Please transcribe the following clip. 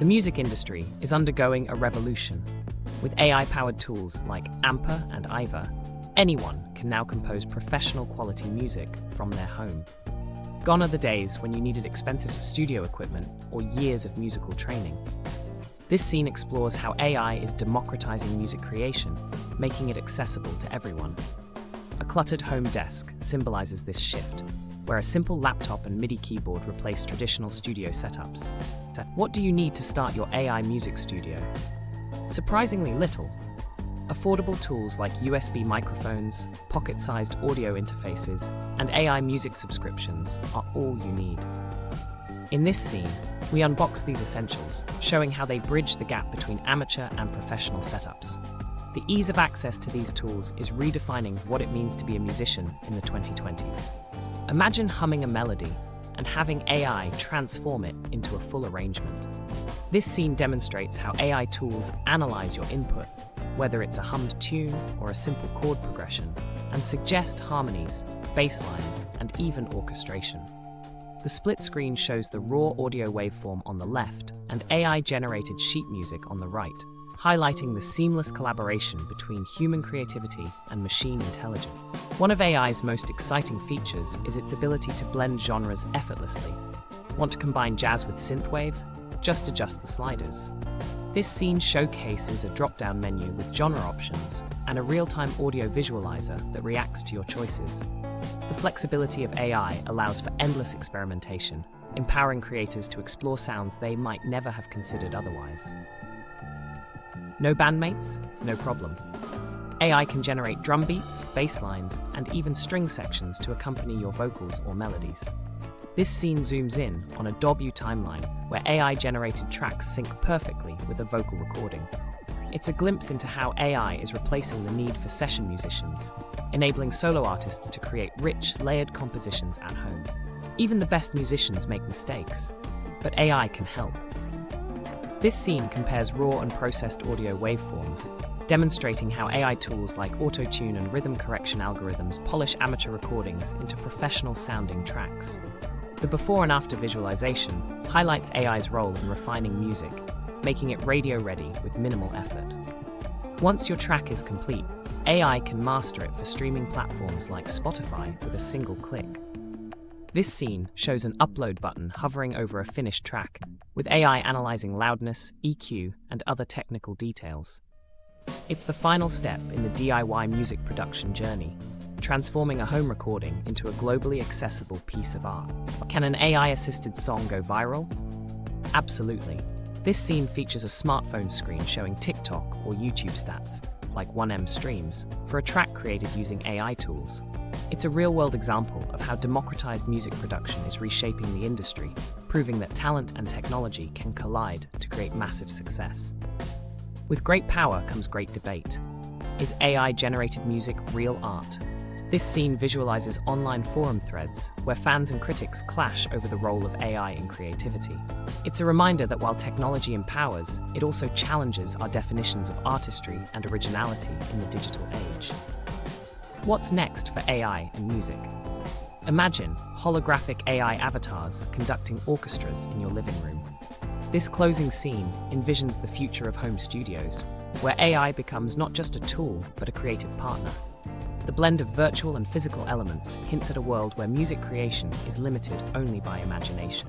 The music industry is undergoing a revolution. With AI-powered tools like Amper and Iva, anyone can now compose professional quality music from their home. Gone are the days when you needed expensive studio equipment or years of musical training. This scene explores how AI is democratizing music creation, making it accessible to everyone. A cluttered home desk symbolizes this shift, where a simple laptop and MIDI keyboard replace traditional studio setups. What do you need to start your AI music studio? Surprisingly little. Affordable tools like USB microphones, pocket-sized audio interfaces, and AI music subscriptions are all you need. In this scene, we unbox these essentials, showing how they bridge the gap between amateur and professional setups. The ease of access to these tools is redefining what it means to be a musician in the 2020s. Imagine humming a melody and having AI transform it into a full arrangement. This scene demonstrates how AI tools analyze your input, whether it's a hummed tune or a simple chord progression, and suggest harmonies, bass lines, and even orchestration. The split screen shows the raw audio waveform on the left and AI-generated sheet music on the right, highlighting the seamless collaboration between human creativity and machine intelligence. One of AI's most exciting features is its ability to blend genres effortlessly. Want to combine jazz with synthwave? Just adjust the sliders. This scene showcases a drop-down menu with genre options and a real-time audio visualizer that reacts to your choices. The flexibility of AI allows for endless experimentation, empowering creators to explore sounds they might never have considered otherwise. No bandmates? No problem. AI can generate drum beats, bass lines, and even string sections to accompany your vocals or melodies. This scene zooms in on a DAW timeline where AI-generated tracks sync perfectly with a vocal recording. It's a glimpse into how AI is replacing the need for session musicians, enabling solo artists to create rich, layered compositions at home. Even the best musicians make mistakes, but AI can help. This scene compares raw and processed audio waveforms, demonstrating how AI tools like auto-tune and rhythm correction algorithms polish amateur recordings into professional-sounding tracks. The before and after visualization highlights AI's role in refining music, making it radio-ready with minimal effort. Once your track is complete, AI can master it for streaming platforms like Spotify with a single click. This scene shows an upload button hovering over a finished track, with AI analyzing loudness, EQ, and other technical details. It's the final step in the DIY music production journey, transforming a home recording into a globally accessible piece of art. Can an AI-assisted song go viral? Absolutely. This scene features a smartphone screen showing TikTok or YouTube stats, like 1M streams, for a track created using AI tools. It's a real-world example of how democratized music production is reshaping the industry, proving that talent and technology can collide to create massive success. With great power comes great debate. Is AI-generated music real art? This scene visualizes online forum threads where fans and critics clash over the role of AI in creativity. It's a reminder that while technology empowers, it also challenges our definitions of artistry and originality in the digital age. What's next for AI and music? Imagine holographic AI avatars conducting orchestras in your living room. This closing scene envisions the future of home studios, where AI becomes not just a tool, but a creative partner. The blend of virtual and physical elements hints at a world where music creation is limited only by imagination.